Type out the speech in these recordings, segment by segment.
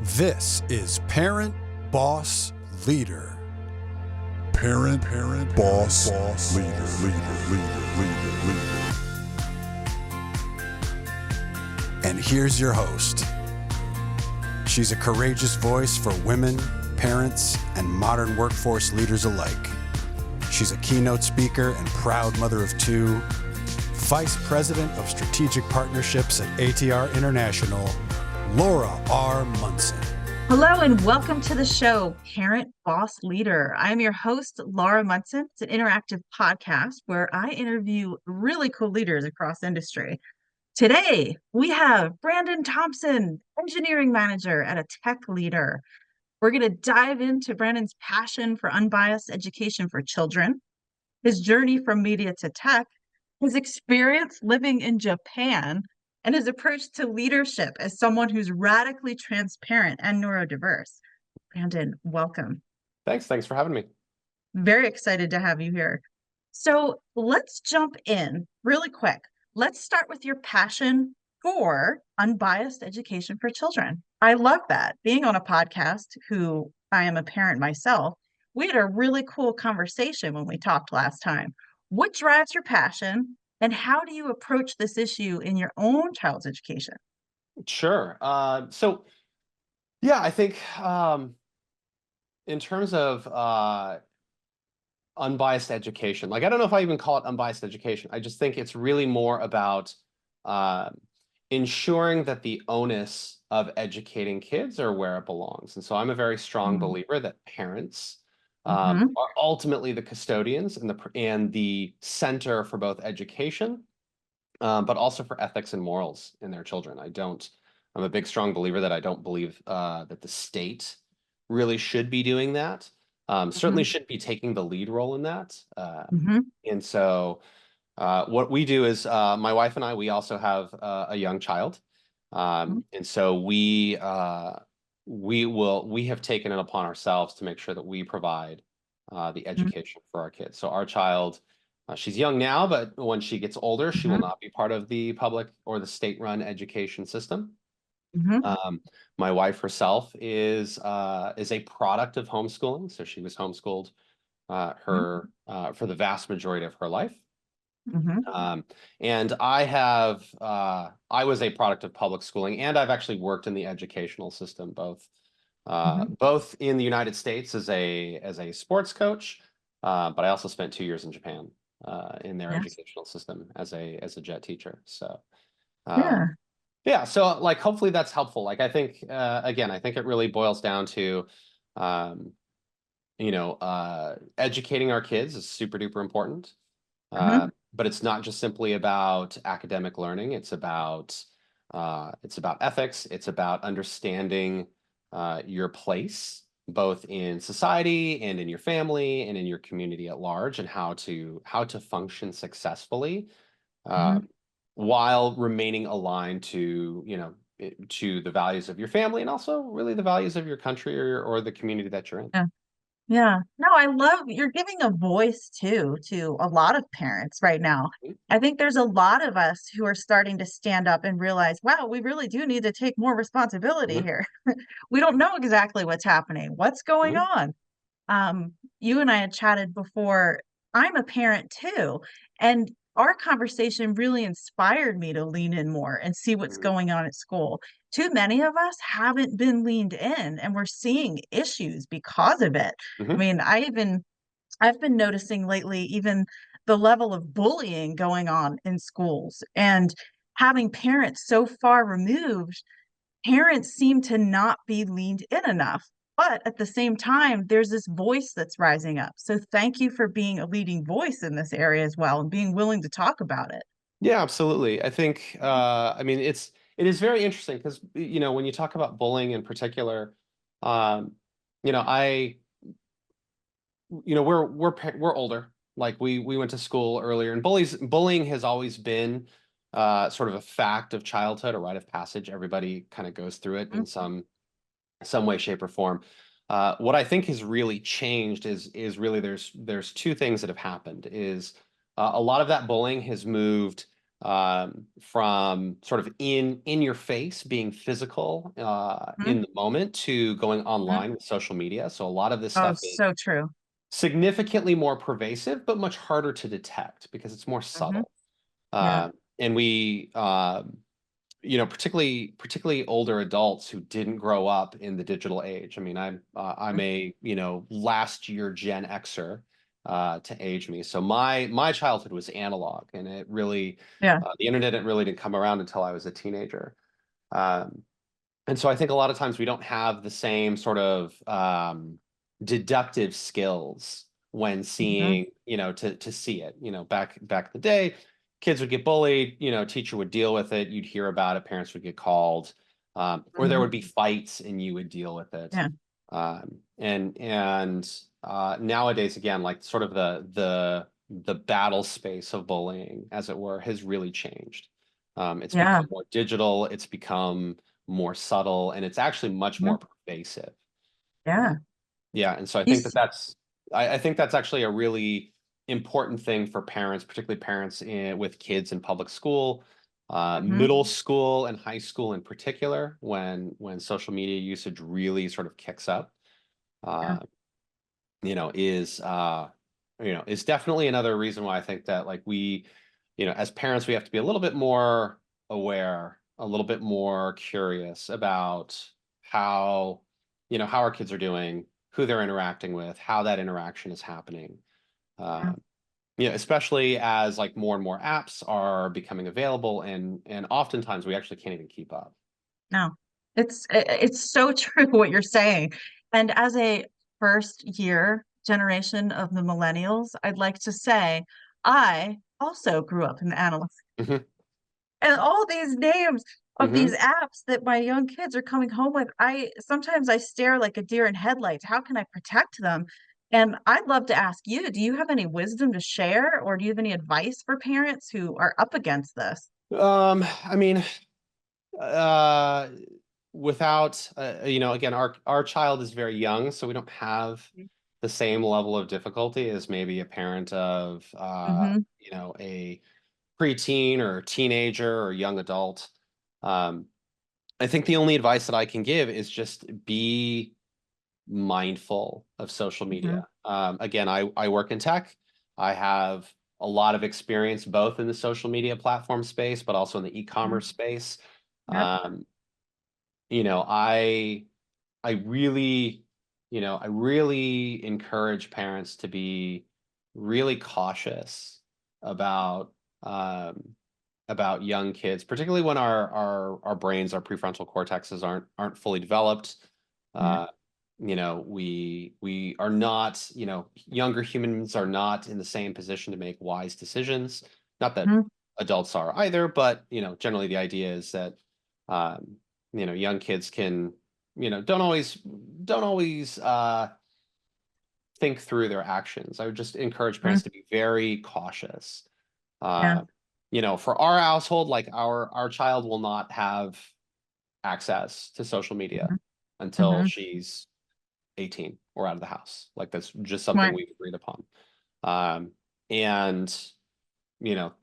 This is Parent, Boss, Leader. Parent, boss, leader. And here's your host. She's a courageous voice for women, parents, and modern workforce leaders alike. She's a keynote speaker and proud mother of two, Vice President of Strategic Partnerships at ATR International, Laura R. Munson. Hello and welcome to the show, Parent, Boss, Leader. I'm your host, Laura Munson. It's an interactive podcast where I interview really cool leaders across industry. Today, we have Branden Thompson, engineering manager at a tech leader. We're going to dive into Branden's passion for unbiased education for children, his journey from media to tech, his experience living in Japan, and his approach to leadership as someone who's radically transparent and neurodiverse. Branden, welcome. Thanks for having me. Very excited to have you here. So let's jump in really quick. Let's start with your passion for unbiased education for children. I love that. Being on a podcast, who I am a parent myself, we had a really cool conversation when we talked last time. What drives your passion? And how do you approach this issue in your own child's education? Sure. I think in terms of unbiased education, I don't know if I even call it unbiased education. I just think it's really more about ensuring that the onus of educating kids are where it belongs. And so I'm a very strong believer that parents are ultimately the custodians and the center for both education, but also for ethics and morals in their children. I'm a big, strong believer that I don't believe that the state really should be doing that. Certainly should be taking the lead role in that. And so what we do is my wife and I, we also have a young child. And so we have taken it upon ourselves to make sure that we provide the education for our kids. So our child, she's young now, but when she gets older, she will not be part of the public or the state-run education system. My wife herself is a product of homeschooling. So she was homeschooled for the vast majority of her life. And I was a product of public schooling, and I've actually worked in the educational system, both in the United States as a sports coach, but I also spent 2 years in Japan in their educational system as a JET teacher. So so hopefully that's helpful. I think again, I think it really boils down to educating our kids is super duper important. But it's not just simply about academic learning. It's about ethics. It's about understanding your place, both in society and in your family and in your community at large, and how to function successfully while remaining aligned to the values of your family and also really the values of your country or the community that you're in. Yeah. No, I love you're giving a voice too to a lot of parents right now. I think there's a lot of us who are starting to stand up and realize, wow, we really do need to take more responsibility here. We don't know exactly what's happening. What's going on? You and I had chatted before. I'm a parent too, and our conversation really inspired me to lean in more and see what's going on at school. Too many of us haven't been leaned in, and we're seeing issues because of it. I mean, I've been noticing lately even the level of bullying going on in schools, and having parents so far removed, parents seem to not be leaned in enough. But at the same time, there's this voice that's rising up. So thank you for being a leading voice in this area as well and being willing to talk about it. Yeah, absolutely. I think it is very interesting because when you talk about bullying in particular, we're older. We went to school earlier, and bullying has always been sort of a fact of childhood, a rite of passage. Everybody kind of goes through it in some way, shape, or form. What I think has really changed is really there's two things that have happened. A lot of that bullying has moved from sort of in your face, being physical Mhm. in the moment, to going Mhm. online with social media. So a lot of this Oh, stuff is so true. significantly more pervasive, but much harder to detect because it's more Mhm. subtle. Yeah. And we, particularly older adults who didn't grow up in the digital age. I mean, I'm Mhm. a last year Gen Xer to age me. So my childhood was analog, and it really Yeah. the internet really didn't come around until I was a teenager. Um, and so I think a lot of times we don't have the same sort of deductive skills when Mhm. seeing, to see it. Back in the day, kids would get bullied, teacher would deal with it, you'd hear about it, parents would get called, or there Mhm. would be fights and you would deal with it. Yeah. And nowadays, again, like sort of the battle space of bullying, as it were, has really changed. It's Yeah. become more digital, it's become more subtle, and it's actually much Mhm. more pervasive. Uh, Yeah. yeah, and so I You think s- I think that's actually a really important thing for parents, particularly parents with kids in public school, Mhm. middle school and high school in particular, when social media usage really sort of kicks up. Yeah. Uh, is is definitely another reason why I think that, like, we, as parents, we have to be a little bit more aware, a little bit more curious about how how our kids are doing, who they're interacting with, how that interaction is happening. Yeah. uh, especially as, like, more and more apps are becoming available, and oftentimes we actually can't even keep up. No, it's so true what you're saying. And as a first year generation of the millennials, I'd like to say I also grew up in the analog. Hmm. And all these names of these Hmm. apps that my young kids are coming home with, I sometimes I stare like a deer in headlights. How can I protect them? And I'd love to ask you, do you have any wisdom to share, or do you have any advice for parents who are up against this? I mean, uh, without again, our child is very young, so we don't have the same level of difficulty as maybe a parent of Mm-hmm. a preteen or teenager or young adult. um I think the only advice that I can give is just be mindful of social Mm-hmm. media. Again, I work in tech. I have a lot of experience both in the social media platform space, but also in the Mm-hmm. e-commerce space. Yep. um you know, I I really, I really encourage parents to be really cautious about um, about young kids, particularly when our brains, our prefrontal cortexes aren't fully developed. Yeah. Uh, we are not, younger humans are not in the same position to make wise decisions. Not that Mhm. adults are either, but generally the idea is that um, young kids can, don't always think through their actions. I would just encourage Mhm. parents to be very cautious. Yeah. Uh, for our household, like, our child will not have access to social media Mhm. until Mhm. she's 18 or out of the house. Like, that's just Right. something we've agreed upon. And you know,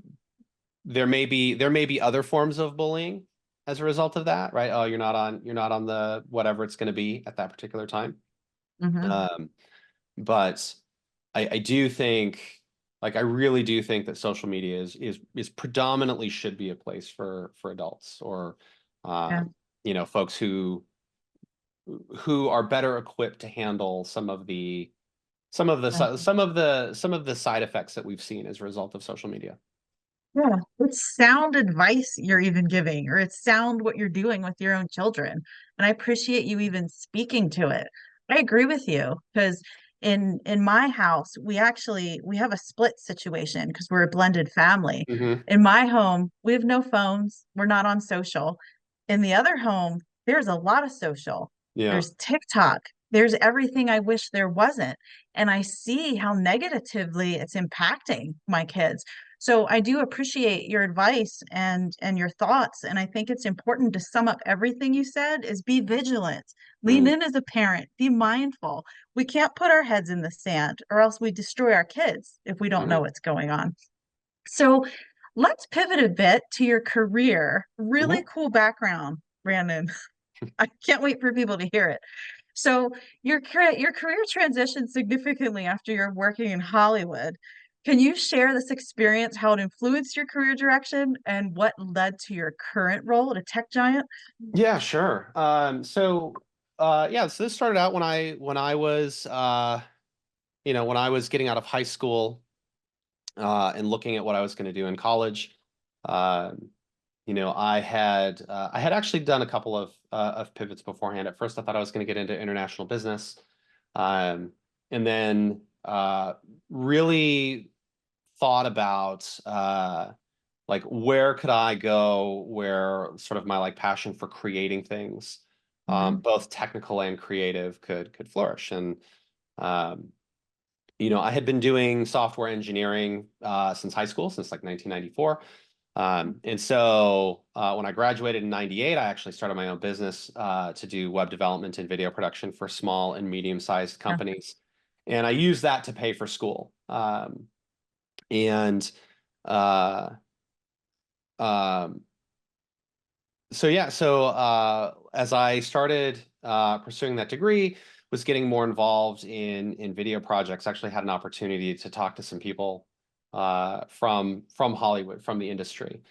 there may be other forms of bullying as a result of that, right? Oh, you're not on the whatever it's going to be at that particular time. Mhm. Um, but I do think, like, I really do think that social media is predominantly should be a place for adults, or Yeah. folks who are better equipped to handle Yeah. some of the side effects that we've seen as a result of social media. Yeah. It's sound advice you're even giving, or it's sound what you're doing with your own children. And I appreciate you even speaking to it. I agree with you because in my house, we have a split situation because we're a blended family. Hmm. In my home, we have no phones. We're not on social. In the other home, there's a lot of social. Yeah. There's TikTok. There's everything I wish there wasn't. And I see how negatively it's impacting my kids. So I do appreciate your advice and your thoughts. And I think it's important to sum up everything you said is be vigilant, lean Mm. in as a parent, be mindful. We can't put our heads in the sand or else we destroy our kids if we don't know Mhm. what's going on. So Let's pivot a bit to your career. Really Mhm. cool background, Branden. I can't wait for people to hear it. So your career transitioned significantly after you're working in Hollywood. Can you share this experience, how it influenced your career direction, and what led to your current role at a tech giant? Yeah, sure. So this started out when I was when I was getting out of high school and looking at what I was going to do in college. Um, I had actually done a couple of pivots beforehand. At first, I thought I was going to get into international business, um, and then really thought about like where could I go where sort of my like passion for creating things, Hmm. both technical and creative, could flourish. And um, I had been doing software engineering since high school, since like 1994. And so when I graduated in 98, I actually started my own business to do web development and video production for small and medium-sized Yeah. companies. And I used that to pay for school. And uh, um, so as I started pursuing that degree, was getting more involved in video projects. Actually had an opportunity to talk to some people from Hollywood, from the industry,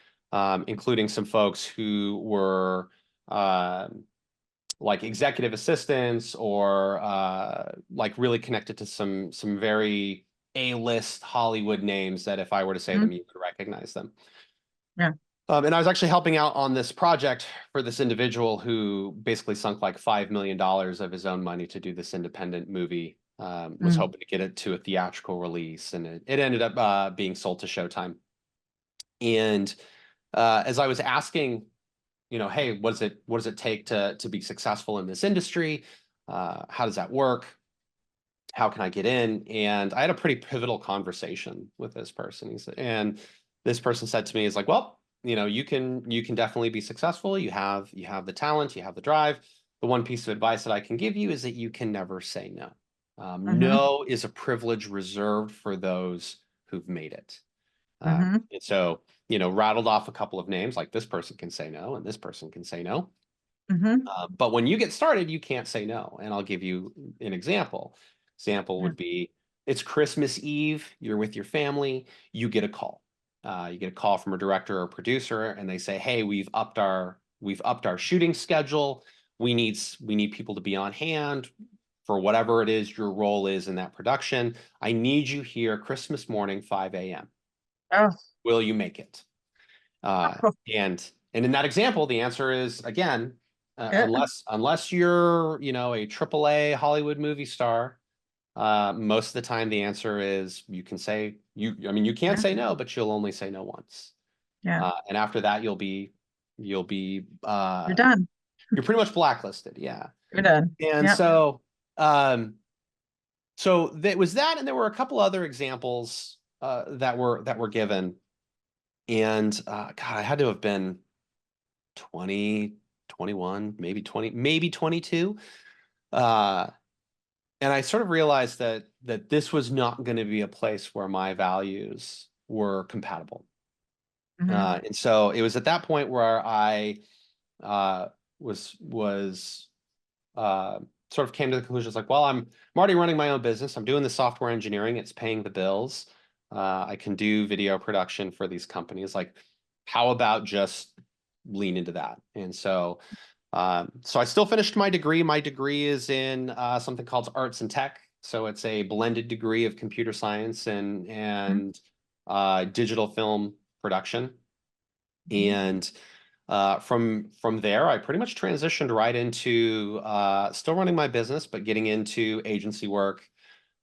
including some folks who were like executive assistants or like really connected to some very A-list Hollywood names that if I were to say Mhm. them, you would recognize them. Yeah. And I was actually helping out on this project for this individual who basically sunk like $5 million of his own money to do this independent movie. Was Mm. hoping to get it to a theatrical release, and it ended up being sold to Showtime. And as I was asking, hey, what does it take to be successful in this industry? How does that work? How can I get in? And I had a pretty pivotal conversation with this person. And this person said to me, is like, well, you can definitely be successful. You have the talent, you have the drive. The one piece of advice that I can give you is that you can never say no. Hmm. No is a privilege reserved for those who've made it. Hmm. And so, rattled off a couple of names, like this person can say no, and this person can say no. Hmm. But when you get started, you can't say no. And I'll give you an example. Example Yeah. would be it's Christmas Eve, you're with your family, you get a call. You get a call from a director or producer, and they say, "Hey, we've upped our shooting schedule. We need people to be on hand for whatever it is your role is in that production. I need you here Christmas morning, 5 a.m. Oh, Will you make it?" Uh, and in that example, the answer is again, yeah. unless you're a AAA Hollywood movie star, most of the time the answer is you can say you. I mean, you can't Yeah. say no, but you'll only say no once. Yeah. And after that, you'll be You're done. you're pretty much blacklisted. Yeah. You're done. And Yep. so that was that, and there were a couple other examples that were given. And God, I had to have been 20, 21, maybe 20, maybe 22. Uh, and I sort of realized that this was not going to be a place where my values were compatible. Hmm. And so it was at that point where I uh, was uh, sort of came to the conclusion, it's like, well, I'm already running my own business. I'm doing the software engineering. It's paying the bills. I can do video production for these companies. Like, how about just lean into that? And so I still finished my degree. My degree is in something called arts and tech. So it's a blended degree of computer science and digital film production. And from there, I pretty much transitioned right into still running my business, but getting into agency work.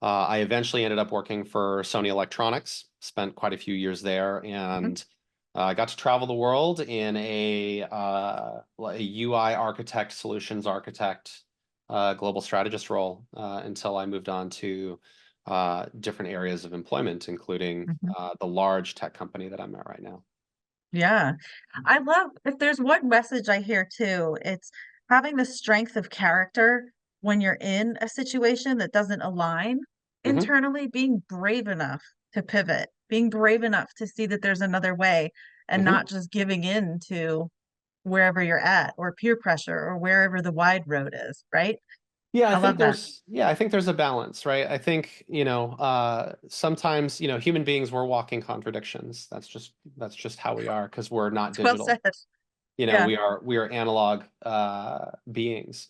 I eventually ended up working for Sony Electronics, spent quite a few years there, and I got to travel the world in a UI architect, solutions architect, global strategist role until I moved on to different areas of employment, including Hmm. the large tech company that I'm at right now. Yeah. I love, if there's one message I hear too, it's having the strength of character when you're in a situation that doesn't align Hmm. internally, being brave enough to pivot, being brave enough to see that there's another way and Mhm. not just giving in to wherever you're at or peer pressure or wherever the wide road is, right? Yeah, I love that. I think there's a balance, right? I think, sometimes, human beings, we're walking contradictions. That's just how we are because we're not It's well digital. said. Yeah. We are analog beings.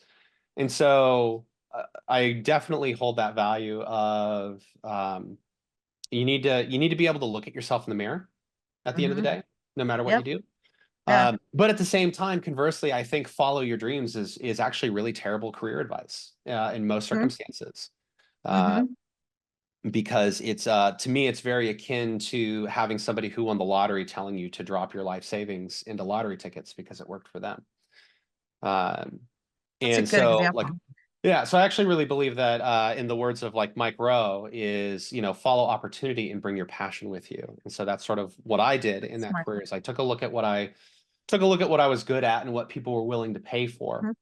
And so I definitely hold that value of you need to be able to look at yourself in the mirror at the end of the Hmm. day, no matter what you Yep. do. Yeah. But at the same time, conversely, I think follow your dreams is actually really terrible career advice in most Hmm. circumstances. Uh, Hmm. because it's to me, it's very akin to having somebody who won the lottery telling you to drop your life savings into lottery tickets because it worked for them. Um, That's a and good so example. yeah, so I actually really believe that in the words of like Mike Rowe is, follow opportunity and bring your passion with you. And so that's sort of what I did in that Smart. career is I took a look at what I was good at and what people were willing to pay for.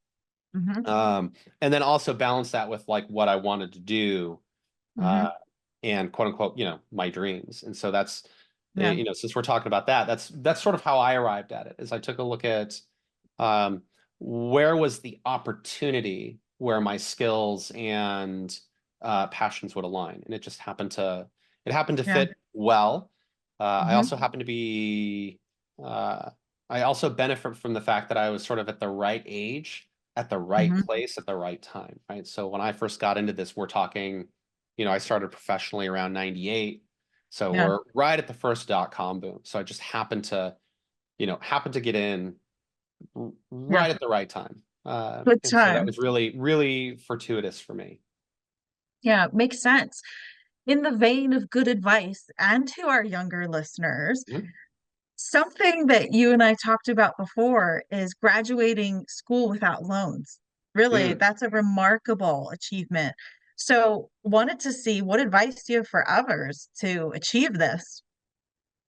Hmm. And then also balance that with like what I wanted to do, uh, Hmm. and quote unquote, my dreams. And so that's, Yeah. since we're talking about that, that's sort of how I arrived at it, is I took a look at um, where was the opportunity where my skills and passions would align, and it happened to Yeah. fit well. I Hmm. also happen to be I also benefit from the fact that I was sort of at the right age, at the right Hmm. place, at the right time, right? So when I first got into this, we're talking, I started professionally around 98. So Yeah. we're right at the first dot-com boom. So I just happened to get in Yeah. right at the right time. Good And so that time. was really, really fortuitous for me. Yeah. Makes sense. In the vein of good advice, and to our younger listeners, Mhm. something that you and I talked about before is graduating school without loans. Really, Mm. that's a remarkable achievement. So, wanted to see what advice do you have for others to achieve this?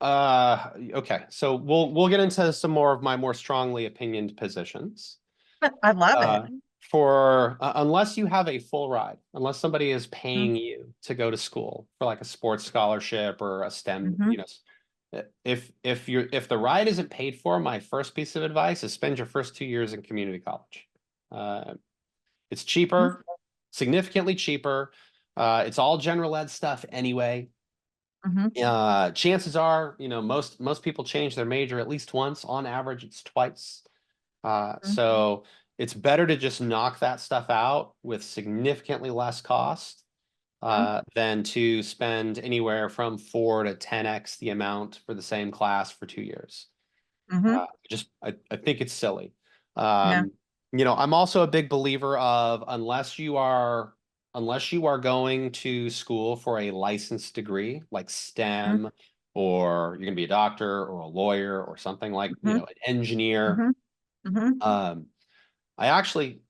Okay. So we'll get into some more of my more strongly opinioned positions. I love it. Uh, for unless you have a full ride, unless somebody is Mm-hmm. paying you to go to school for like a sports scholarship or a STEM, Mm-hmm. if the ride isn't paid for, my first piece of advice is spend your first 2 years in community college. Uh, it's cheaper, significantly cheaper. It's all general ed stuff anyway. Mm-hmm. Chances are, most people change their major at least once. On average, it's twice. So it's better to just knock that stuff out with significantly less cost than to spend anywhere from 4 to 10x the amount for the same class for 2 years. Mm-hmm. I think it's silly. Yeah. I'm also a big believer of unless you are going to school for a licensed degree like STEM, or you're going to be a doctor or a lawyer or something like, Mm-hmm. an engineer. Mm-hmm. Mm-hmm. Um, I actually,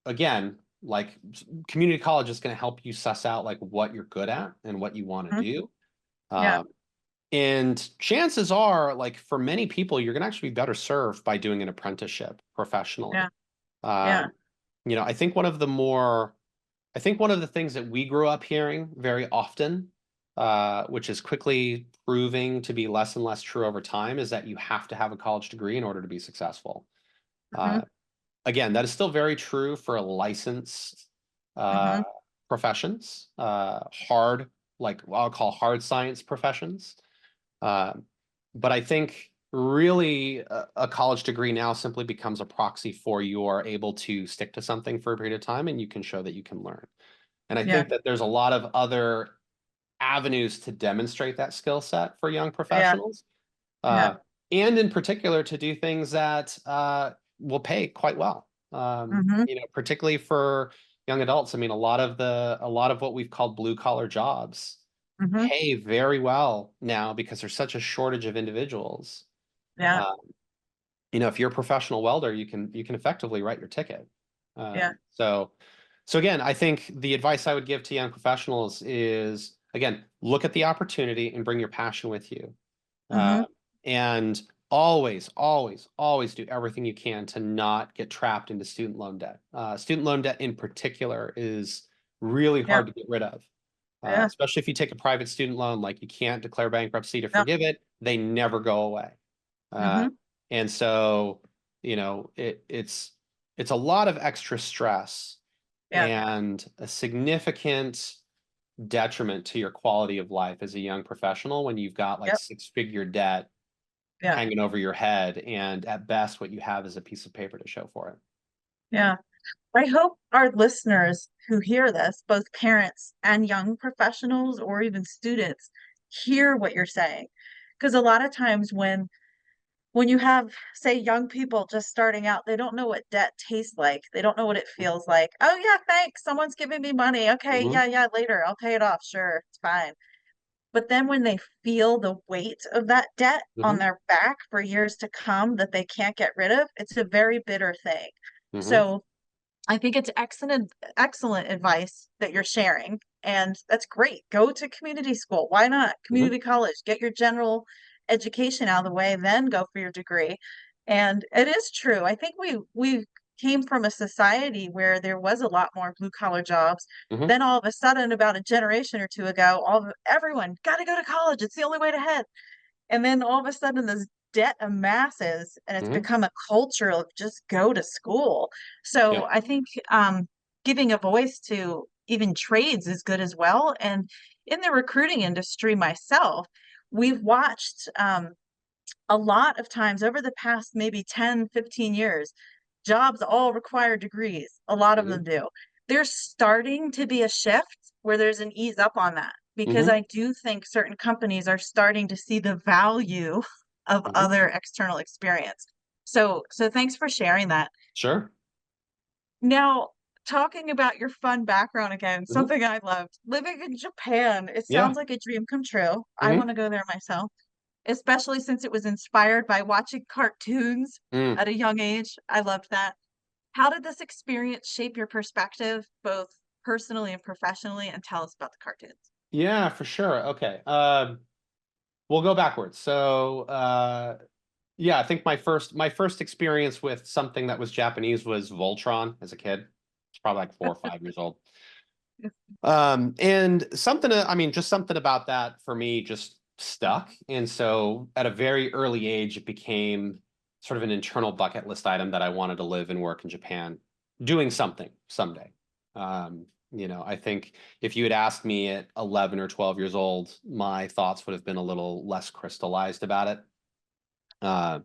again, like community college is going to help you suss out like what you're good at and what you want to Mm-hmm. do. Yeah. Um, and chances are, like for many people, you're going to actually be better served by doing an apprenticeship Yeah. professionally. Yeah. Um, I think one of the things that we grew up hearing very often, which is quickly proving to be less and less true over time, is that you have to have a college degree in order to be successful. Mm-hmm. Uh, Again, that is still very true for licensed uh, Mm-hmm. professions, hard, like what I'll call hard science professions. Uh, but I think really a college degree now simply becomes a proxy for you are able to stick to something for a period of time and you can show that you can learn. And I Yeah. think that there's a lot of other avenues to demonstrate that skill set for young Yeah. professionals, Yeah. uh, and in particular to do things that will pay quite well. Mm-hmm. Particularly for young adults. I mean, a lot of what we've called blue collar jobs Mm-hmm. pay very well now because there's such a shortage of individuals. Yeah. Uh, if you're a professional welder, you can effectively write your ticket. Yeah. So again, I think the advice I would give to young professionals is, again, look at the opportunity and bring your passion with you. Mm-hmm. Uh, and always, always, always do everything you can to not get trapped into student loan debt. Student loan debt in particular is really Yeah. hard to get rid of. Yeah. Especially if you take a private student loan, like you can't declare bankruptcy to No. forgive it. They never go away. Mm-hmm. And so, it's a lot of extra stress Yeah. and a significant detriment to your quality of life as a young professional when you've got like Yep. six-figure debt Yeah. hanging over your head, and at best what you have is a piece of paper to show for it. Yeah. I hope our listeners who hear this, both parents and young professionals or even students, hear what you're saying. Because a lot of times when you have, say, young people just starting out, they don't know what debt tastes like. They don't know what it feels like. Oh yeah, thanks. Someone's giving me money. Okay, Mm-hmm. yeah, later. I'll pay it off. Sure, it's fine. But then when they feel the weight of that debt on Mm-hmm. their back for years to come that they can't get rid of, it's a very bitter thing. Mm-hmm. So I think it's excellent advice that you're sharing. And that's great. Go to community school. Why not? Mm-hmm. Community college. Get your general education out of the way, then go for your degree. And it is true. I think we came from a society where there was a lot more blue collar jobs. Mm-hmm. Then all of a sudden, about a generation or two ago, everyone got to go to college. It's the only way to head. And then all of a sudden, this debt amasses, and it's Mm-hmm. become a culture of just go to school. Yeah. So I think giving a voice to even trades is good as well. And in the recruiting industry myself, we've watched a lot of times over the past maybe 10, 15 years, jobs all require degrees. A lot of Mm-hmm. them do. There's starting to be a shift where there's an ease up on that because Mm-hmm. I do think certain companies are starting to see the value of Mm-hmm. other external experience. So thanks for sharing that. Sure. Now, talking about your fun background again, Mm-hmm. something I loved, living in Japan, it Yeah. sounds like a dream come true. I Mm-hmm. want to go there myself, especially since it was inspired by watching cartoons Mm. at a young age. I loved that. How did this experience shape your perspective, both personally and professionally? And tell us about the cartoons. Yeah, for sure. Okay. We'll go backwards. So, yeah, I think my first experience with something that was Japanese was Voltron as a kid. It's probably like 4 or 5 years old. And I mean, just something about that for me just stuck. And so at a very early age, it became sort of an internal bucket list item that I wanted to live and work in Japan, doing something someday. I think if you had asked me at 11 or 12 years old, my thoughts would have been a little less crystallized about it. Uh,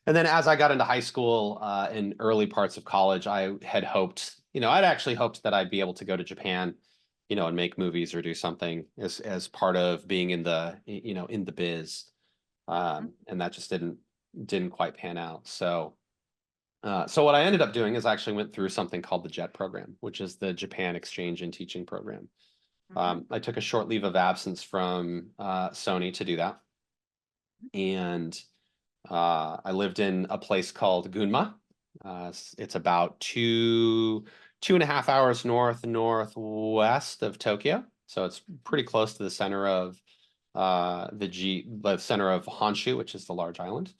and then as I got into high school and early parts of college, I had hoped, I'd actually hoped that I'd be able to go to Japan, and make movies or do something as part of being in the biz. And that just didn't quite pan out. So what I ended up doing is I actually went through something called the JET program, which is the Japan Exchange and Teaching Program. Mhm. I took a short leave of absence from Sony to do that. And I lived in a place called Gunma. It's about 2.5 hours northwest of Tokyo. So it's pretty close to the center of the center of Honshu, which is the large island.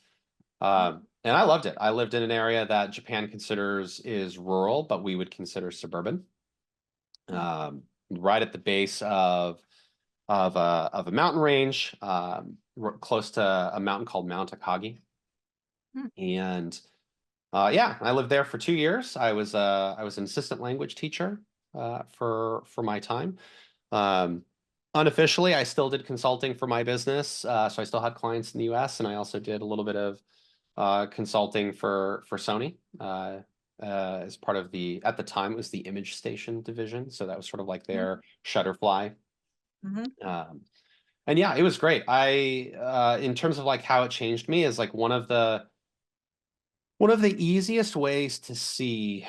And I loved it. I lived in an area that Japan considers is rural, but we would consider suburban. Right at the base of a mountain range, close to a mountain called Mount Akagi. Hmm. And yeah, I lived there for 2 years. I was an assistant language teacher for my time. Unofficially, I still did consulting for my business, so I still had clients in the U.S. and I also did a little bit of consulting for Sony as part of at the time it was the Image Station division, so that was sort of like their Shutterfly. Mhm. And yeah, it was great. In terms of like how it changed me is like one of the easiest ways to see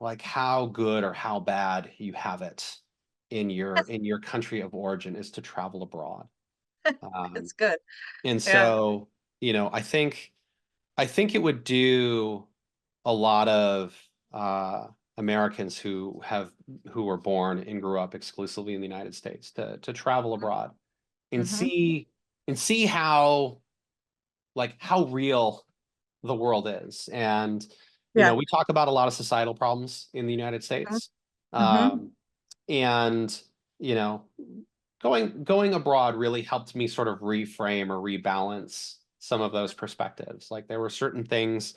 like how good or how bad you have it in your country of origin is to travel abroad. It's good. And Yeah. so, I think it would do a lot of Americans who were born and grew up exclusively in the United States to travel abroad and Hmm. see how real the world is. And Yeah. we talk about a lot of societal problems in the United States. Hmm. And you know going abroad really helped me sort of reframe or rebalance some of those perspectives. Like there were certain things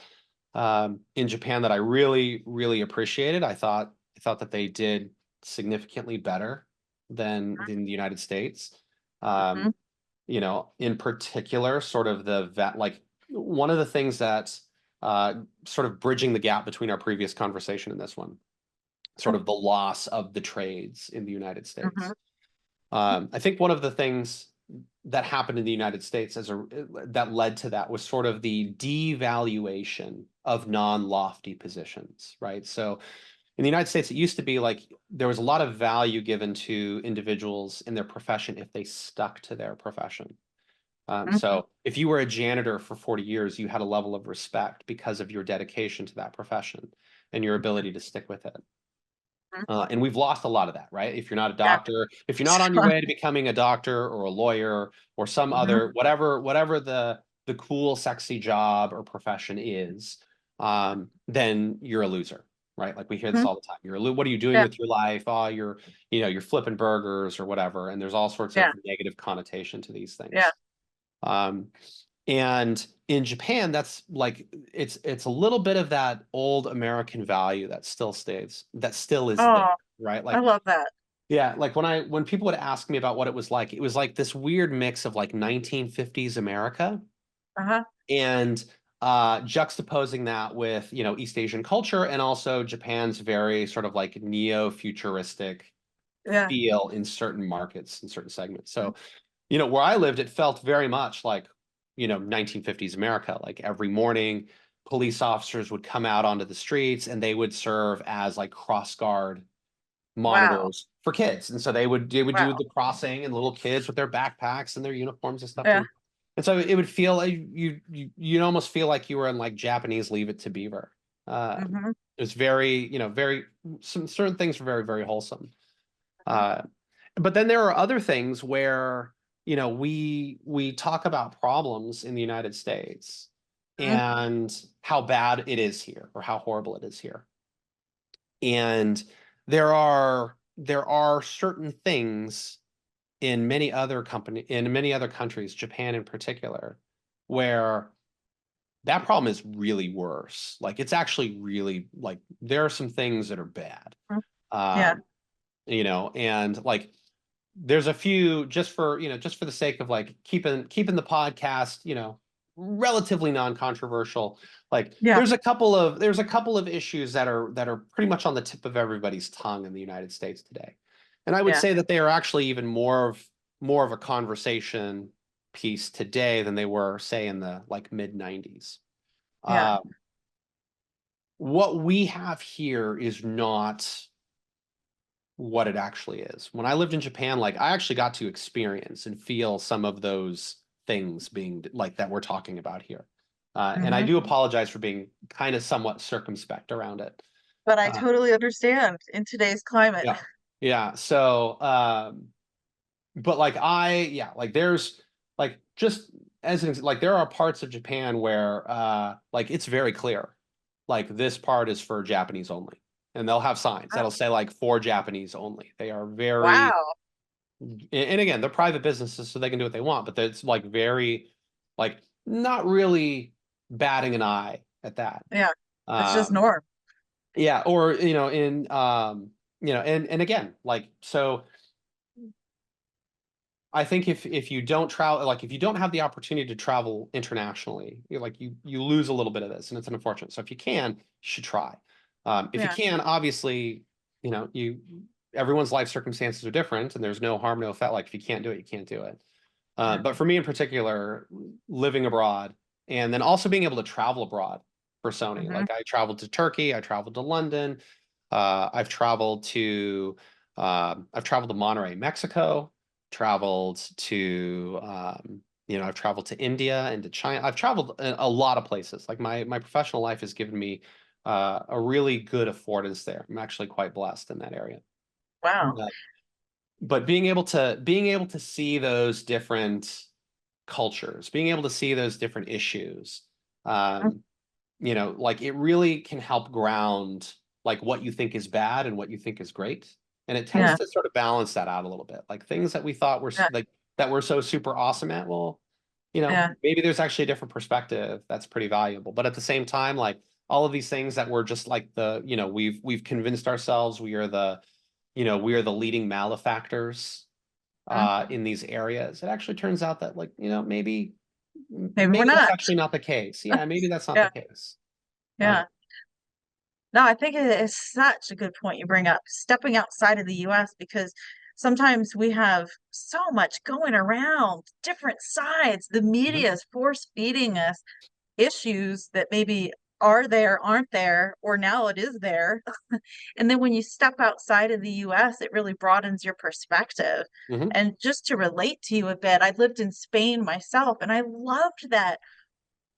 in Japan that I really, really appreciated. I thought that they did significantly better than the United States. Mhm. You know, in particular, sort of like one of the things that sort of bridging the gap between our previous conversation and this one, sort of the loss of the trades in the United States. Mhm. I think one of the things that happened in the United States that led to that was sort of the devaluation of non-lofty positions, right? So in the United States, it used to be like there was a lot of value given to individuals in their profession if they stuck to their profession. Mhm. So if you were a janitor for 40 years, you had a level of respect because of your dedication to that profession and your ability to stick with it. And we've lost a lot of that, right? If you're not a Yeah. doctor, if you're not on your way to becoming a doctor or a lawyer or some Mhm. other, whatever the cool, sexy job or profession is, then you're a loser, right? Like we hear this Mhm. all the time. What are you doing Yeah. with your life? Oh, you're flipping burgers or whatever. And there's all sorts Yeah. of negative connotation to these Yeah. things. Um, and in Japan, that's like it's a little bit of that old American value that still is there, Oh, right? I Like, love that. yeah, like when people would ask me about what it was like this weird mix of like 1950s America Uh-huh. and juxtaposing that with, East Asian culture and also Japan's very sort of like neo-futuristic Yeah. feel in certain markets and certain segments. Mhm. So where I lived, it felt very much like, 1950s America. Like every morning, police officers would come out onto the streets and they would serve as like cross guard Wow. monitors for kids. And so they would do Wow. the crossing and little kids with their backpacks and their uniforms and stuff Yeah. too. And so it would feel like you'd almost feel like you were in like Japanese Leave It to Beaver. Mhm. It was very, very some certain things were very, very wholesome. Mhm. Uh, but then there are other things where, we talk about problems in the United States Mhm. and how bad it is here or how horrible it is here. And there are certain things in many other countries, Japan in particular, where that problem is really worse. Like it's actually really like there are some things that are bad. Mhm. Yeah. Um, and like there's a few just for the sake of like keeping the podcast, relatively non-controversial. Like Yeah. there's a couple of issues that are pretty much on the tip of everybody's tongue in the United States today. And I would Yeah. say that they are actually even more of a conversation piece today than they were, say, in the like mid 90s. Yeah. What we have here is not what it actually is. When I lived in Japan, like I actually got to experience and feel some of those things being like that we're talking about here. And I Mhm. do apologize for being kind of somewhat circumspect around it. But I Uh, totally understand in today's climate. yeah. Yeah. So, but like like there's like just like there are parts of Japan where like it's very clear, like this part is for Japanese only. And they'll have signs Oh, that'll say like for Japanese only. They are very, wow. and again, they're private businesses, so they can do what they want, but it's like very, like not really batting an eye at that. Yeah. It's just Um, norm. yeah, or and again, like so I think if you don't travel, like if you don't have the opportunity to travel internationally, you lose a little bit of this, and it's unfortunate. So if you can, you should try. If you Yeah. can, obviously, everyone's life circumstances are different, and there's no harm, no effect. Like if you can't do it, you can't do it. Yeah. But for me in particular, living abroad and then also being able to travel abroad for Sony, Mhm. like I traveled to Turkey, I traveled to London, I've traveled to Monterrey, Mexico, traveled to I've traveled to India and to China. I've traveled a lot of places. Like my professional life has given me a really good affordance there. I'm actually quite blessed in that area. Wow. But being able to see those different cultures, being able to see those different issues, Mm. um, like it really can help ground like what you think is bad and what you think is great. And it tends Yeah. to sort of balance that out a little bit. Like things that we thought were Yeah. like that we're so super awesome at, well, Yeah. maybe there's actually a different perspective that's pretty valuable. But at the same time, like all of these things that we're just like we've convinced ourselves we are the leading malefactors in these areas. It actually turns out that Maybe we're maybe that's not. actually not the case. Yeah, maybe that's not the Yeah. case. Yeah. No, I think it is such a good point you bring up, stepping outside of the US, because sometimes we have so much going around, different sides. The Mhm, media is force feeding us issues that maybe are there, aren't there, or now it is there. And then when you step outside of the US, it really broadens your perspective. mhm, And just to relate to you a bit, I lived in Spain myself, and I loved that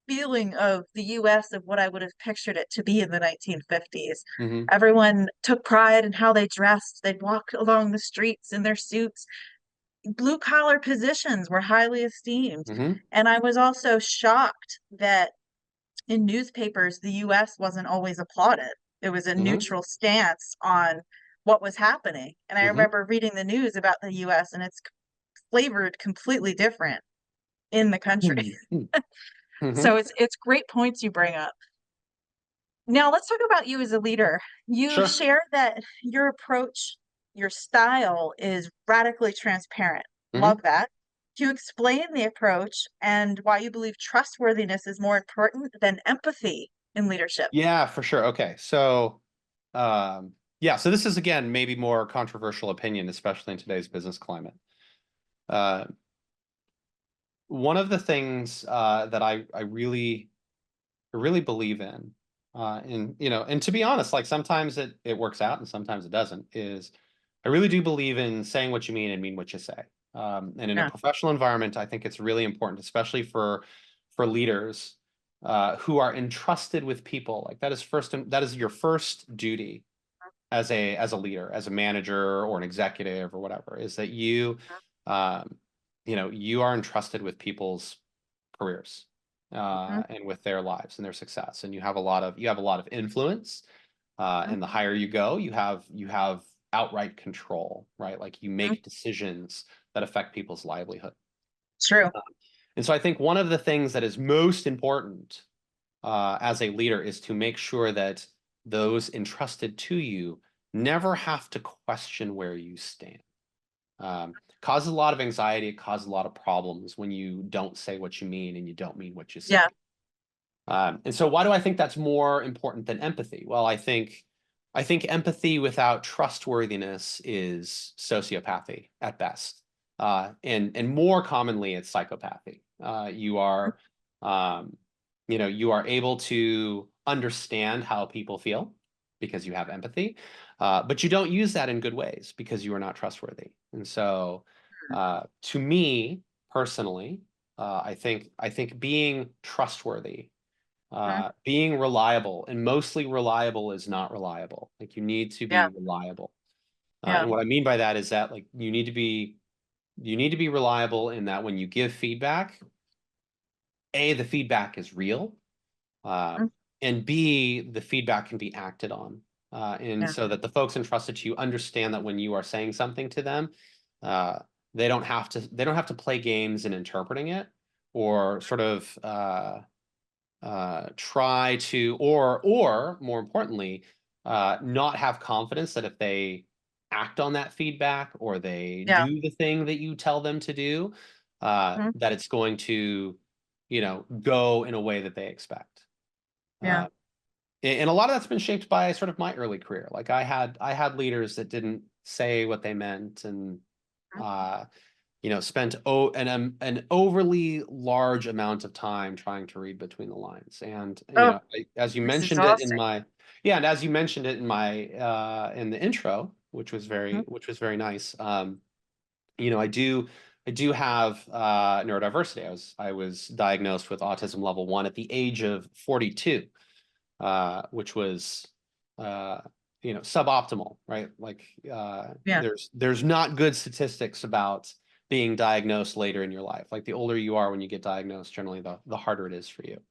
feeling of the US of what I would have pictured it to be in the 1950s. mhm, Everyone took pride in how they dressed. They'd walk along the streets in their suits. Blue collar positions were highly esteemed. mhm, And I was also shocked that in newspapers, the US wasn't always applauded. It was a mhm, neutral stance on what was happening. And I mhm, remember reading the news about the US, and it's flavored completely different in the country. mhm, So mhm. it's great points you bring up. Now let's talk about you as a leader. You Sure. share that your approach, your style is radically transparent. Mhm. Love that. Can you explain the approach and why you believe trustworthiness is more important than empathy in leadership? Yeah, for sure. Okay. So, yeah, so this is again maybe more controversial opinion, especially in today's business climate. Uh, One of the things that I really believe in, and to be honest, like sometimes it works out and sometimes it doesn't, is I really do believe in saying what you mean and mean what you say. And in a Yeah. professional environment, I think it's really important, especially for leaders who are entrusted with people. Like that is your first duty as a leader, as a manager or an executive or whatever, is that um, you are entrusted with people's careers Mhm, and with their lives and their success, and you have a lot of influence. mhm, And the higher you go, you have outright control, right? Like you mhm. make decisions that affect people's livelihood. True. And so I think one of the things that is most important as a leader is to make sure that those entrusted to you never have to question where you stand. Causes a lot of anxiety. It causes a lot of problems when you don't say what you mean and you don't mean what you say. Yeah. And so why do I think that's more important than empathy? Well, I think empathy without trustworthiness is sociopathy at best. And more commonly it's psychopathy. Um, you are able to understand how people feel because you have empathy, but you don't use that in good ways because you are not trustworthy. And so, to me personally, I think being trustworthy, Mhm. being reliable, and mostly reliable is not reliable. Like you need to be Yeah. reliable. Yeah. And what I mean by that is that like you need to be reliable in that when you give feedback, A, the feedback is real, Mhm. and B, the feedback can be acted on. And Yeah. so that the folks entrusted to you understand that when you are saying something to them, uh, they don't have to play games in interpreting it or sort of try to, or more importantly, not have confidence that if they act on that feedback or they Yeah. do the thing that you tell them to do, Mhm. that it's going to, go in a way that they expect. Yeah. Uh, and a lot of that's been shaped by sort of my early career. Like I had leaders that didn't say what they meant and Mhm. uh, spent an overly large amount of time trying to read between the lines. And Oh, as you it's mentioned it in exhausting. my yeah, and as you mentioned it in my in the intro, which was Mhm. very nice. I do have neurodiversity. I was diagnosed with autism level 1 at the age of 42, which was uh, suboptimal, right? Like Yeah. there's not good statistics about being diagnosed later in your life. Like the older you are when you get diagnosed, generally the harder it is for you.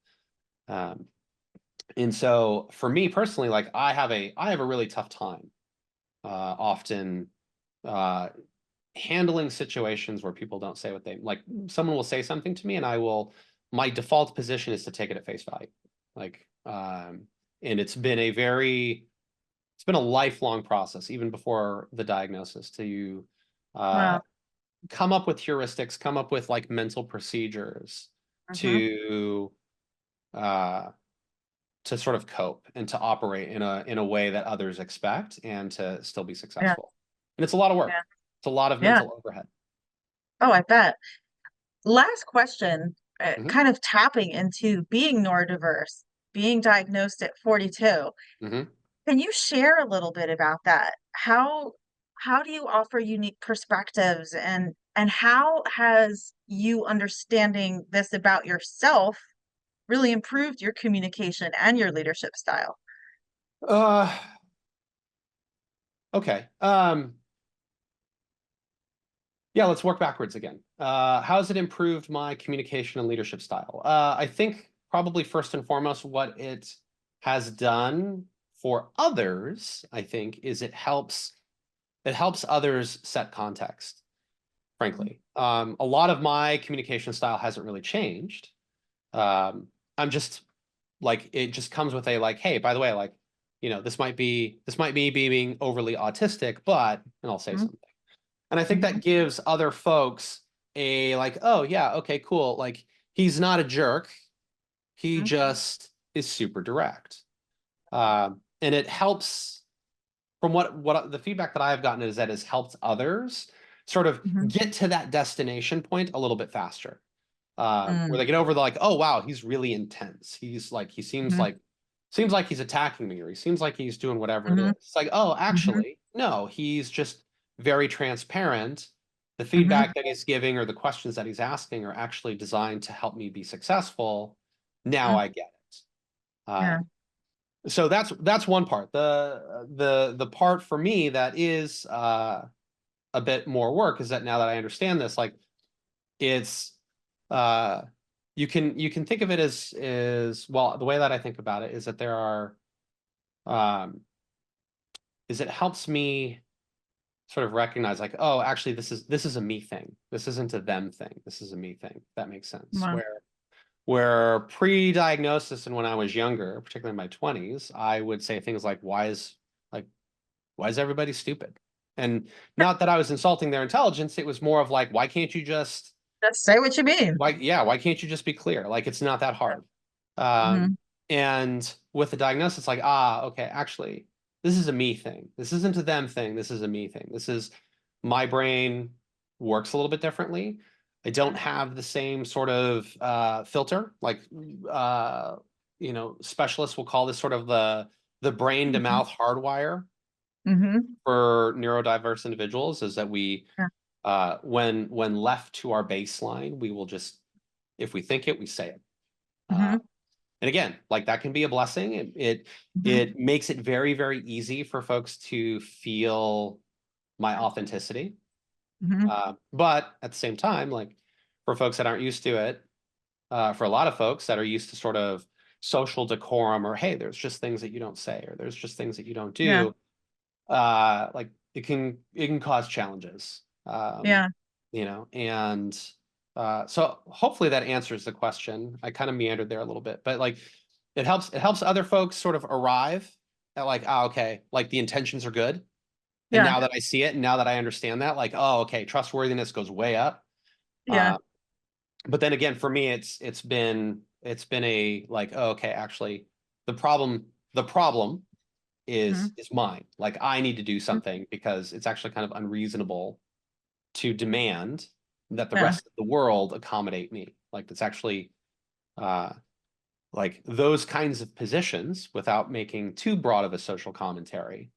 And so for me personally, like I have a really tough time often handling situations where people don't say what they like. Someone will say something to me, and my default position is to take it at face value. Like, and it's been a lifelong process, even before the diagnosis, to Wow. come up with heuristics, come up with like mental procedures to sort of cope and to operate in a way that others expect and to still be Yeah. successful. And it's a lot of work. Yeah. It's a lot of Yeah. mental overhead. Oh, I bet. Last question, Mhm. kind of tapping into being neurodiverse, being diagnosed at 42. Mhm. Can you share a little bit about that? How do you offer unique perspectives, and how has you understanding this about yourself really improved your communication and your leadership style? Uh, okay. Yeah, let's work backwards again. How has it improved my communication and leadership style? I think probably first and foremost, what it has done for others, I think, is it helps others set context, frankly. A lot of my communication style hasn't really changed. I'm just like, it just comes with a like, hey, by the way, like, this might be me being overly autistic, but, and I'll say Mhm. something. And I think Mhm. that gives other folks a like, oh yeah, okay, cool. Like, he's not a jerk. He Mhm. just is super direct. And it helps, from what the feedback that I have gotten, is that has helped others sort of Mhm. get to that destination point a little bit faster. Where Mm. they get over the like, oh wow, he's really intense. He's like, he Mhm. seems like he's attacking me, or he seems like he's doing whatever it is. Mhm. It's like, oh, Mhm. actually, no, he's just very transparent. The Mhm. feedback that he's giving or the questions that he's asking are actually designed to help me be successful. Now Mhm. I get it. Yeah. So that's one part. The part for me that is a bit more work is that now that I understand this, like, it's uh you can think of it as well. The way that I think about it is that there are um is it helps me sort of recognize, like, oh, actually, this is a me thing. This isn't a them thing. This is a me thing. That makes sense. Wow. Where pre-diagnosis and when I was younger, particularly in my 20s, I would say things like, like why is everybody stupid? And not that I was insulting their intelligence, it was more of like, why can't you just Just say what you mean. why can't you just be clear? Like, it's not that hard. Um, Mhm. and with the diagnosis, like, okay, actually, this is a me thing. This isn't a them thing. This is a me thing. This is my brain works a little bit differently. I don't have the same sort of filter. Like, specialists will call this sort of the brain to Mhm. mouth hardwire Mhm. for neurodiverse individuals, is that we Yeah. when left to our baseline, we will just, if we think it, we say it. Uh, Mhm. and again, like, that can be a blessing. Mhm. It makes it very, very easy for folks to feel my authenticity. Mhm. But at the same time, like, for folks that aren't used to it, for a lot of folks that are used to sort of social decorum, or hey, there's just things that you don't say, or there's just things that you don't Yeah. do, like, it can cause challenges. Yeah. And so hopefully that answers the question. I kind of meandered there a little bit, but like, it helps other folks sort of arrive at like, okay, like, the intentions are good. And Yeah. now that I see it, and now that I understand that, like, oh, okay, trustworthiness goes way up. Yeah. Uh, but then again, for me, it's been a like, oh, okay, actually, the problem Mhm. is mine. Like, I need to do Mhm. something because it's actually kind of unreasonable to demand that the Yeah. rest of the world accommodate me. Like, it's actually uh like, those kinds of positions, without making too broad of a social commentary,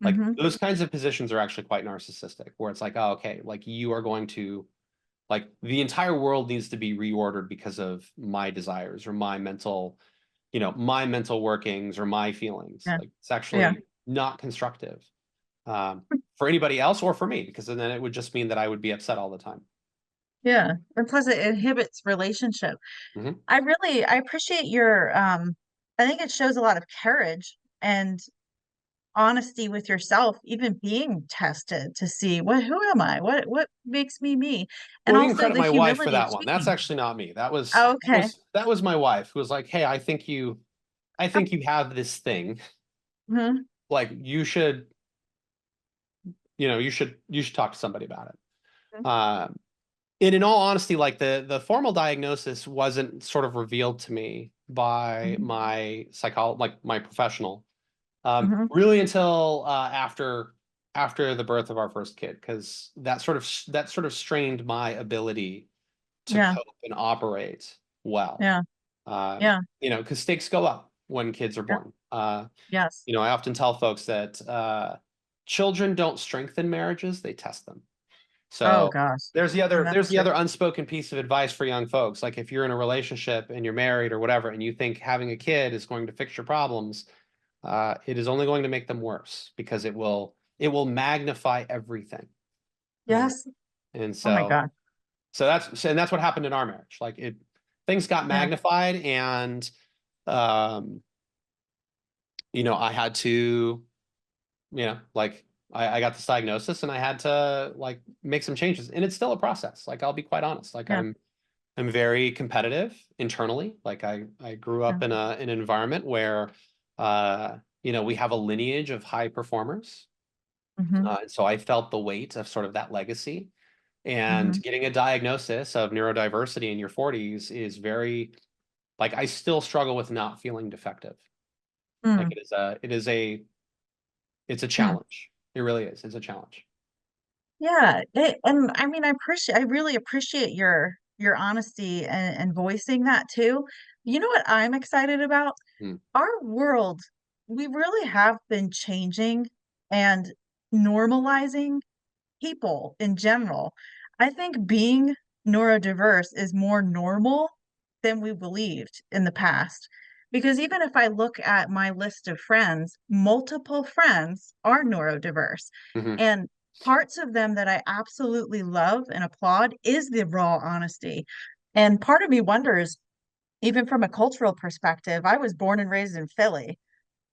like, Mhm. those kinds of positions are actually quite narcissistic, where it's like, oh, okay, like, you are going to, like, the entire world needs to be reordered because of my desires, or my mental workings, or my feelings. Yeah. Like, it's Yeah. actually not constructive, for anybody else or for me, because then it would just mean that I would be upset all the time. Yeah. And plus it inhibits relationship. Mhm. I appreciate your I think it shows a lot of courage and honesty with yourself, even being tested to see who am I? What makes me? And Well, you can also credit the my wife for humility of that one. That's speaking. actually not me. That was Oh, that okay. was that was my wife who was like, "Hey, I think you have this thing. Mhm. Like you should, you should talk to somebody about it." And in all honesty, like the formal diagnosis wasn't sort of revealed to me by Mhm. like my professional, Mhm. really until after the birth of our first kid, because that sort of strained my ability to Yeah. cope and operate well. Yeah. Yeah. Because stakes go up when kids are Yeah. born. Yes. I often tell folks that children don't strengthen marriages, they test them. Oh So gosh. there's the And other that's there's the true. other unspoken piece of advice for young folks. Like if you're in a relationship and you're married or whatever, and you think having a kid is going to fix your problems, it is only going to make them worse because it will magnify everything. Uh, Yes. and Oh my so God. that's what happened in our marriage. Like things got Yeah. magnified, and um, I had to, like I got this diagnosis and I had to like make some changes, and it's still a process. Like I'll be quite honest. Like Yeah. I'm very competitive internally. Like I grew Yeah. up in an environment where we have a lineage of high performers. Hmm. And so I felt the weight of sort of that legacy. Hmm. And getting a diagnosis of neurodiversity in your 40s is very, like, I still struggle with not feeling defective. Like Mm. it's a Mm. challenge. It really is. It's a challenge. Yeah. And I mean, I really appreciate your honesty and voicing that too. You know what I'm excited about? Hmm. Our world, we really have been changing and normalizing people in general. I think being neurodiverse is more normal than we believed in the past. Because even if I look at my list of friends, multiple friends are neurodiverse. Hmm. And parts of them that I absolutely love and applaud is the raw honesty. And part of me wonders, even from a cultural perspective, I was born and raised in Philly.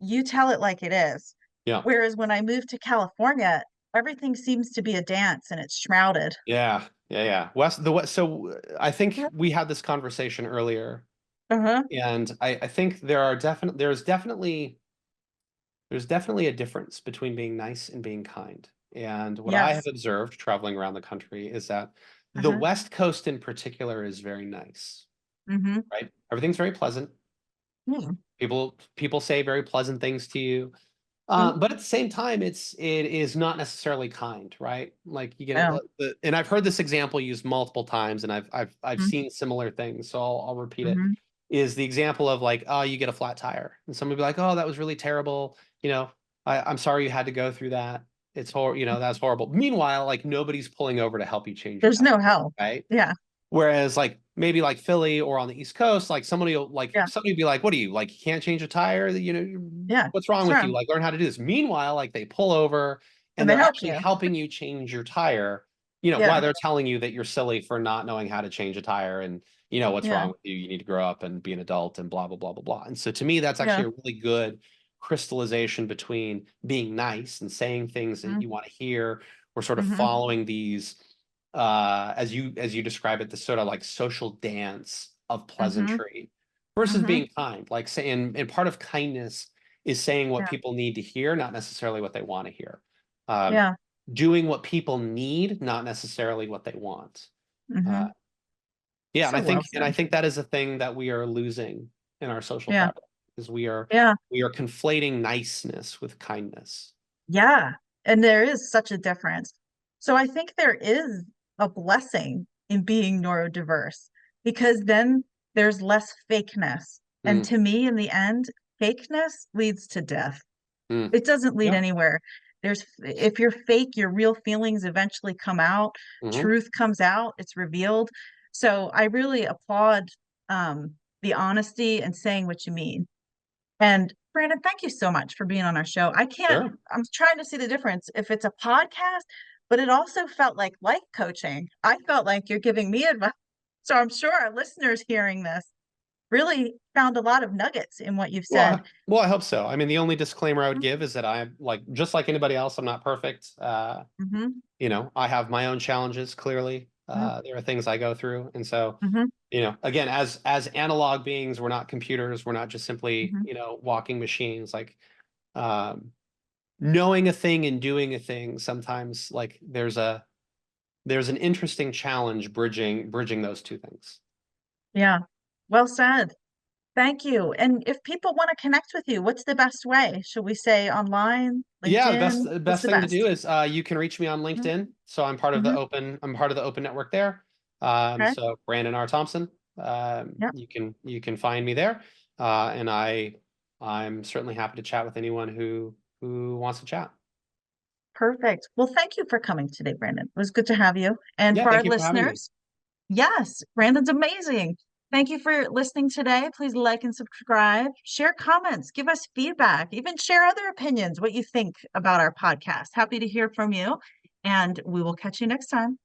You tell it like it is. Yeah. Whereas when I moved to California, everything seems to be a dance and it's shrouded. Yeah. Yeah. Yeah. West. So I think we had this conversation earlier, Uh-huh. and I think there's definitely a difference between being nice and being kind. And what I have Yes. observed traveling around the country is that the Uh-huh. West Coast in particular is very nice, Mm-hmm. right? Everything's very pleasant. Yeah. People say very pleasant things to you. Mhm. But at the same time, it is not necessarily kind, right? Like you get Oh. and I've heard this example used multiple times, and I've Mm-hmm. seen similar things, so I'll repeat it. Mm-hmm. Is the example of like, oh, you get a flat tire, and somebody be like, oh, that was really terrible. I'm sorry you had to go through that. It's that's horrible. Meanwhile, like nobody's pulling over to help you change your There's tire, no help. right? Yeah. Whereas like maybe like Philly or on the East Coast, like Yeah. somebody will be like, "What do you like? You can't change a tire? Yeah. What's wrong It's with you? wrong. Like learn how to do this." Meanwhile, like they pull over and And they they're help actually you. helping you change your tire. While Yeah. they're telling you that you're silly for not knowing how to change a tire, and what's Yeah. wrong with you? You need to grow up and be an adult and blah blah blah blah blah. And so to me, that's Yeah. actually a really good crystallization between being nice and saying things that you want to hear, or sort of Mm-hmm. following these as you describe it, this sort of like social dance of Mm-hmm. pleasantry versus Mm-hmm. being kind. Like saying, and part of kindness is saying what Yeah. people need to hear, not necessarily what they want to hear. Um, Yeah. doing what people need, not necessarily what they want. Mm-hmm. Uh, yeah, and So I well think and I said. think that is a thing that we are losing in our social Yeah. fabric, is Yeah. we are conflating niceness with kindness. Yeah. And there is such a difference. So I think there is a blessing in being neurodiverse because then there's less fakeness. And Mm, to me, in the end, fakeness leads to death. mm, It doesn't lead yeah. anywhere. If you're fake, your real feelings eventually come out, Hmm. truth comes out, it's revealed. So I really applaud the honesty and saying what you mean. And Brandon, thank you so much for being on our show. Sure. I'm trying to see the difference if it's a podcast, but it also felt like life coaching. I felt like you're giving me advice. So I'm sure our listeners hearing this really found a lot of nuggets in what you've Well, said. well, I hope so. I mean, the only disclaimer I would Mhm. give is that I'm like, just like anybody else, I'm not perfect. Mhm. You know, I have my own challenges, clearly. Yep. There are things I go through. And so, Mhm. you know, again, as analog beings, we're not computers. We're not just simply, Mhm. you know, walking machines. Like, um, knowing a thing and doing a thing, sometimes like there's an interesting challenge bridging those two things. Yeah. Well said. Thank you. And if people want to connect with you, what's the best way? Should we say online, Yeah, LinkedIn? the What's best the thing to do best? is you can reach me on Mhm. LinkedIn. So Mhm. I'm part of the open network there. Okay. So Branden Thompson. Yep. You can find me there. And I'm certainly happy to chat with anyone who wants to chat. Perfect. Well, thank you for coming today, Branden. It was good to have you. And Yeah, for our thank you for having me. listeners, yes, Brandon's amazing. Thank you for listening today. Please like and subscribe, share comments, give us feedback, even share other opinions, what you think about our podcast. Happy to hear from you. And we will catch you next time.